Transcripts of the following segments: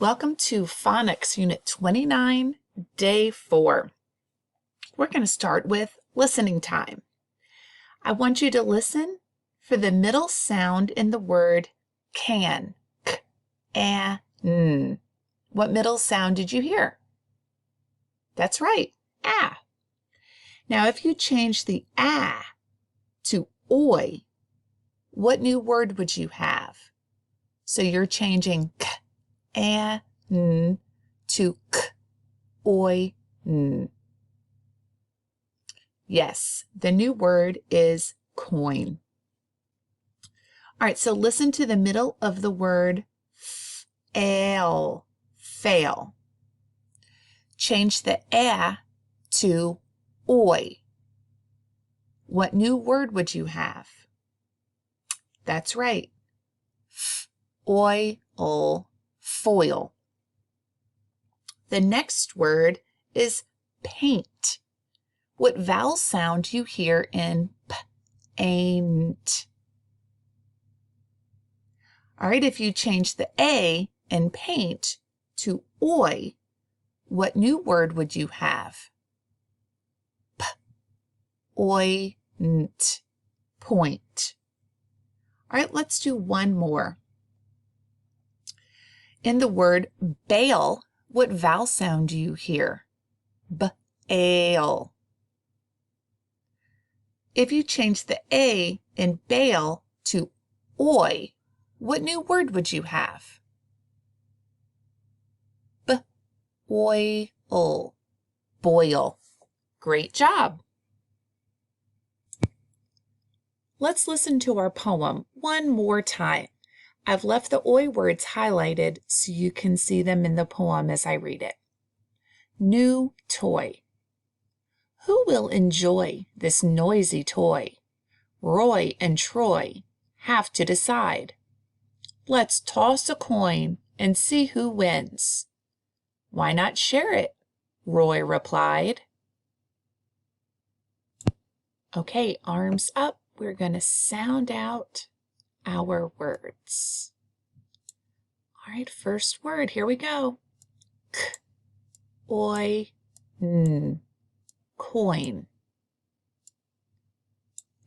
Welcome to Phonics Unit 29, Day 4. We're going to start with listening time. I want you to listen for the middle sound in the word can. K, a, n. What middle sound did you hear? That's right, ah. Now, if you change the ah to oi, what new word would you have? So you're changing k, a, n to k, oi, n. Yes, the new word is coin. All right, so listen to the middle of the word fail, fail. Change the a to oi. What new word would you have? That's right, oil, foil. The next word is paint. What vowel sound do you hear in p, ain't? All right, if you change the a in paint to oi, what new word would you have? P, oint, point. All right, let's do one more. In the word bail, what vowel sound do you hear? B-ale. If you change the a in bail to oi, what new word would you have? B-oil, boil. Great job. Let's listen to our poem one more time. I've left the oi words highlighted so you can see them in the poem as I read it. New toy. Who will enjoy this noisy toy? Roy and Troy have to decide. Let's toss a coin and see who wins. Why not share it? Roy replied. Okay, arms up. We're going to sound out our words. All right, first word, here we go. K, oi, n, coin.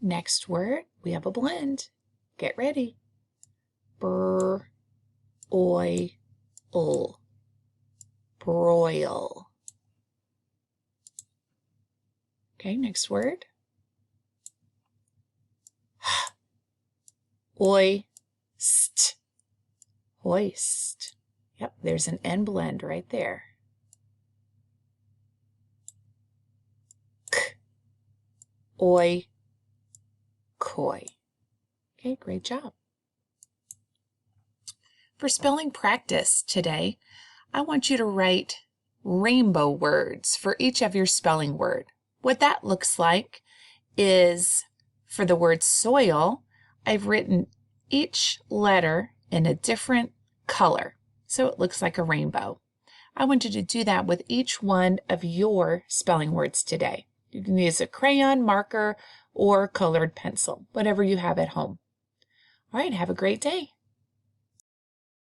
Next word, we have a blend. Get ready. Br, oi, ul, broil. Okay, next word. Hoist, hoist. Yep, there's an N blend right there. K, oi, koi. Okay, great job. For spelling practice today, I want you to write rainbow words for each of your spelling word. What that looks like is for the word soil, I've written each letter in a different color, so it looks like a rainbow. I want you to do that with each one of your spelling words today. You can use a crayon, marker, or colored pencil, whatever you have at home. All right, have a great day.